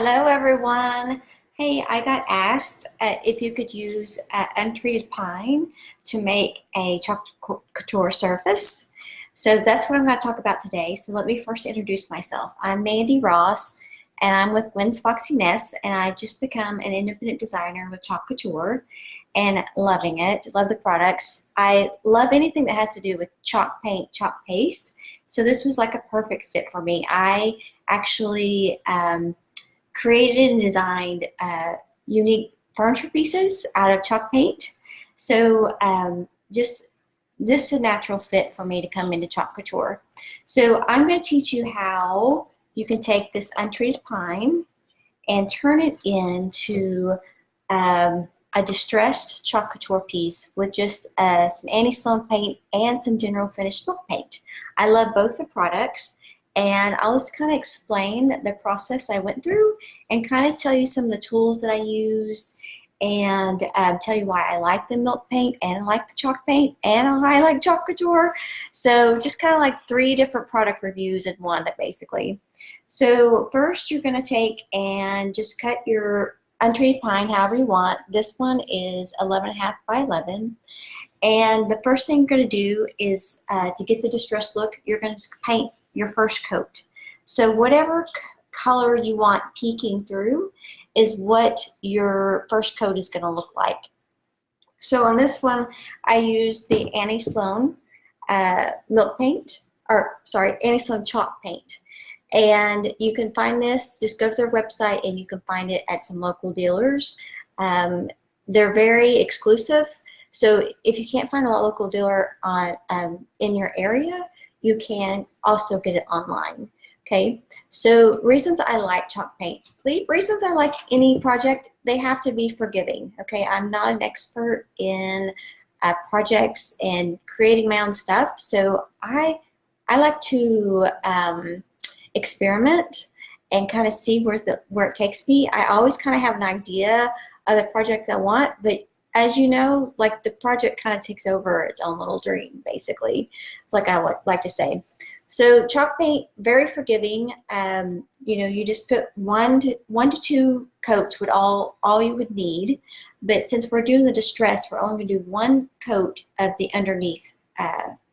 Hello everyone. Hey, I got asked if you could use untreated pine to make a chalk couture surface. So that's what I'm going to talk about today. So let me first introduce myself. I'm Mandy Ross and I'm with Gwen's Foxy Nest, and I've just become an independent designer with Chalk Couture and loving it. Love the products. I love anything that has to do with chalk paint, chalk paste. So this was like a perfect fit for me. I actually created and designed unique furniture pieces out of chalk paint. So just a natural fit for me to come into Chalk Couture. So I'm going to teach you how you can take this untreated pine and turn it into a distressed Chalk Couture piece with just some anti-Sloan paint and some general finish milk paint. I love both the products. And I'll just kind of explain the process I went through and kind of tell you some of the tools that I use and tell you why I like the milk paint and I like the chalk paint and I like Chalk Couture. So just kind of like 3 different product reviews in one, basically. So first you're going to take and just cut your untreated pine however you want. This one is 11.5 by 11. And the first thing you're going to do is to get the distressed look, you're going to paint your first coat. So whatever color you want peeking through is what your first coat is going to look like. So on this one, I used the anti-Sloan milk paint, or sorry, anti-Sloan chalk paint. And you can find this, just go to their website and you can find it at some local dealers. They're very exclusive. So if you can't find a local dealer in your area, you can also get it online. Okay, so reasons I like chalk paint. Reasons I like any project, they have to be forgiving. Okay, I'm not an expert in projects and creating my own stuff, so I like to experiment and kind of see where it takes me. I always kind of have an idea of the project I want, but as you know, like the project kind of takes over its own little dream, basically. It's like I would like to say. So chalk paint, very forgiving. You know, you just put one to two coats would all you would need. But since we're doing the distress, we're only going to do 1 coat of the underneath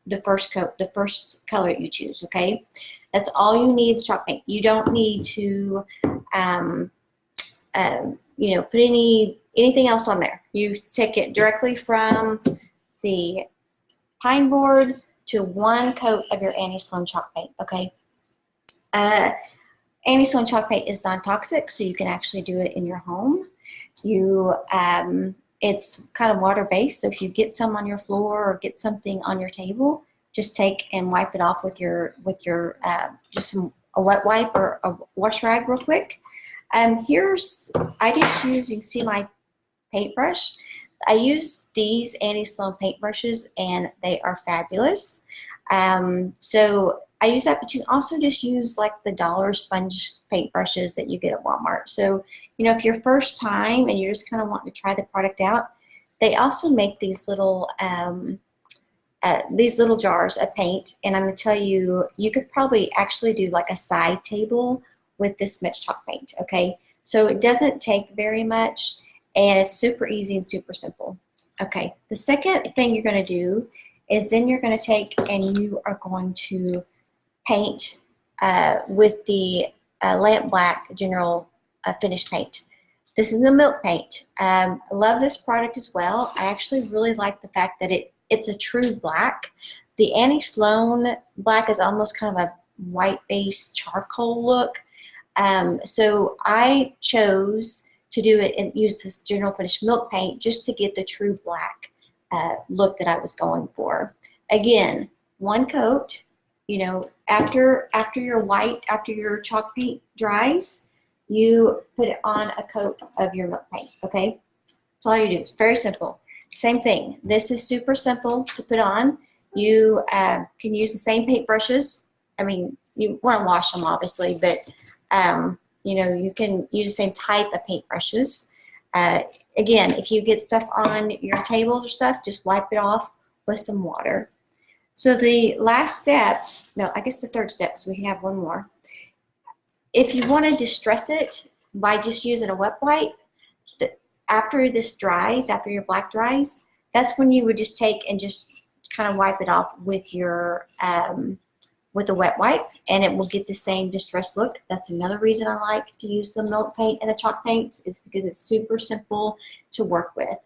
the first coat, the first color you choose. Okay, that's all you need. Chalk paint. You don't need to, you know, put anything else on there. You take it directly from the pine board to 1 coat of your anti-Sloan chalk paint, okay? Anti-Sloan chalk paint is non-toxic, so you can actually do it in your home. It's kind of water-based, so if you get some on your floor or get something on your table, just take and wipe it off with your just a wet wipe or a wash rag real quick. I just use, you can see my paintbrush. I use these anti-Sloan paintbrushes and they are fabulous. So I use that, but you can also just use like the dollar sponge paintbrushes that you get at Walmart. So, you know, if your first time and you're just kind of wanting to try the product out, they also make these little jars of paint. And I'm going to tell you, you could probably actually do like a side table with this much chalk paint, okay? So it doesn't take very much and it's super easy and super simple. Okay, the second thing you're going to do is then you're going to take and you are going to paint with the lamp black general finish paint. This is the milk paint. I love this product as well. I actually really like the fact that it's a true black. The anti-Sloan black is almost kind of a white-based charcoal look. So I chose to do it and use this general finish milk paint just to get the true black look that I was going for. Again, 1 coat. You know, after your chalk paint dries, you put it on a coat of your milk paint. Okay, that's all you do. It's very simple. Same thing. This is super simple to put on. You can use the same paint brushes. I mean, you want to wash them obviously, but you know, you can use the same type of paintbrushes. Again, if you get stuff on your tables or stuff, just wipe it off with some water. So the last step, no, I guess the third step, so we have one more. If you want to distress it, by just using a wet wipe, after this dries, after your black dries, that's when you would just take and just kind of wipe it off with your with a wet wipe, and it will get the same distressed look. That's another reason I like to use the milk paint and the chalk paints, is because it's super simple to work with.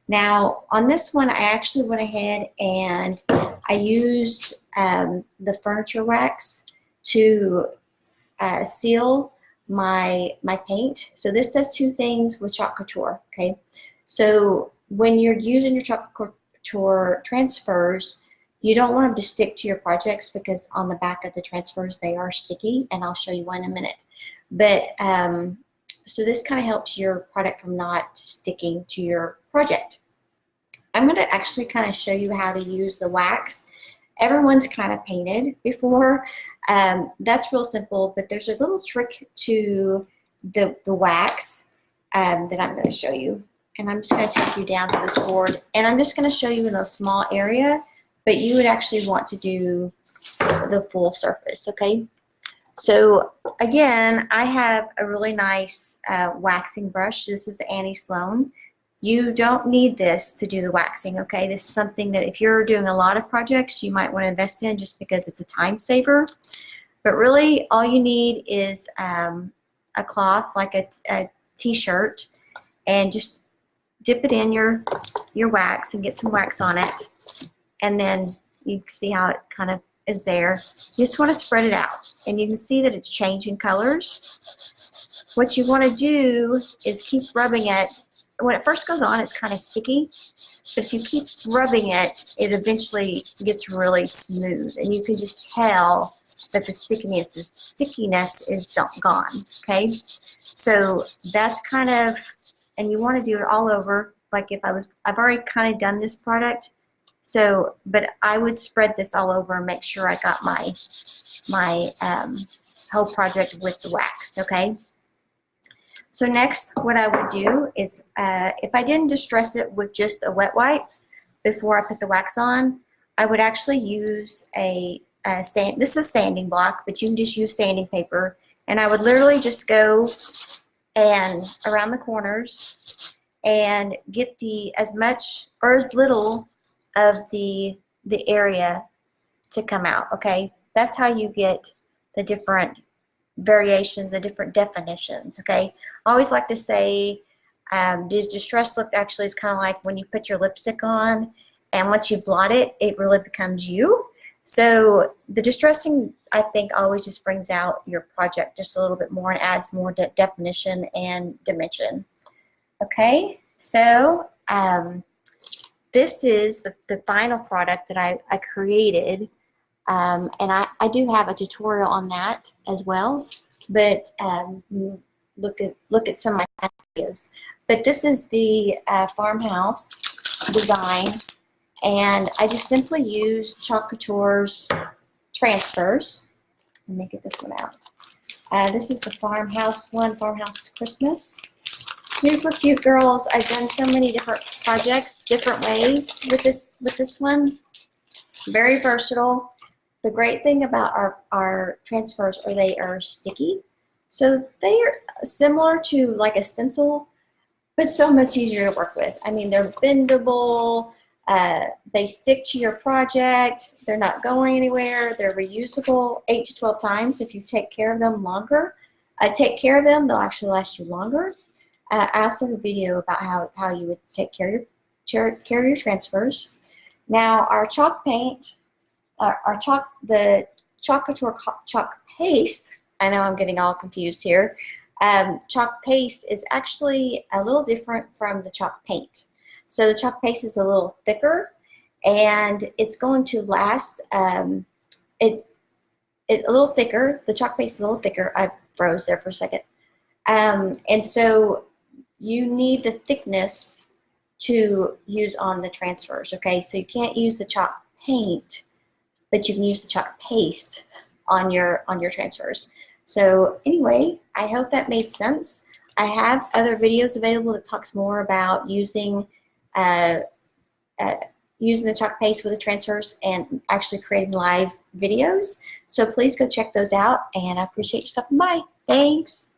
Now on this one, I actually went ahead and I used the furniture wax to seal my paint. So this does two things with Chalk Couture, okay? So when you're using your Chalk Couture transfers, you don't want them to stick to your projects, because on the back of the transfers they are sticky, and I'll show you one in a minute. But so this kind of helps your product from not sticking to your project. I'm going to actually kind of show you how to use the wax. Everyone's kind of painted before. That's real simple, but there's a little trick to the wax that I'm going to show you. And I'm just going to take you down to this board, and I'm just going to show you in a small area, but you would actually want to do the full surface, okay? So again, I have a really nice waxing brush. This is Annie Sloan. You don't need this to do the waxing, okay? This is something that if you're doing a lot of projects, you might want to invest in, just because it's a time saver. But really, all you need is a cloth, like a t-shirt, and just dip it in your wax and get some wax on it. And then you can see how it kind of is there. You just want to spread it out, and you can see that it's changing colors. What you want to do is keep rubbing it. When it first goes on, it's kind of sticky, but if you keep rubbing it, it eventually gets really smooth, and you can just tell that the stickiness is gone, okay? So that's kind of, and you want to do it all over. Like I've already kind of done this product, so, but I would spread this all over and make sure I got my whole project with the wax, okay? So next, what I would do is, if I didn't distress it with just a wet wipe before I put the wax on, I would actually use this is sanding block, but you can just use sanding paper, and I would literally just go and around the corners and get as much or as little of the area to come out, okay? That's how you get the different variations, the different definitions, okay? I always like to say the distress look actually is kind of like when you put your lipstick on, and once you blot it, it really becomes you. So the distressing, I think, always just brings out your project just a little bit more and adds more definition and dimension. Okay, so this is the final product that I created, and I do have a tutorial on that as well, but look at some of my past videos. But this is the farmhouse design, and I just simply use Chalk Couture's transfers. Let me get this one out. This is the farmhouse one, Farmhouse Christmas. Super cute, girls. I've done so many different projects, different ways with this one. Very versatile. The great thing about our transfers are they are sticky. So they are similar to like a stencil, but so much easier to work with. I mean, they're bendable. They stick to your project. They're not going anywhere. They're reusable 8 to 12 times if you take care of them longer. They'll actually last you longer. I also have a video about how you would take care of your transfers. Now our chalk paint, the Chalk Couture chalk paste, I know I'm getting all confused here. Chalk paste is actually a little different from the chalk paint. So the chalk paste is a little thicker, and it's going to last, it's a little thicker. The chalk paste is a little thicker. I froze there for a second. And so you need the thickness to use on the transfers, okay? So you can't use the chalk paint, but you can use the chalk paste on your transfers. So anyway, I hope that made sense. I have other videos available that talks more about using the chalk paste with the transfers and actually creating live videos. So please go check those out, and I appreciate you stopping by. Thanks.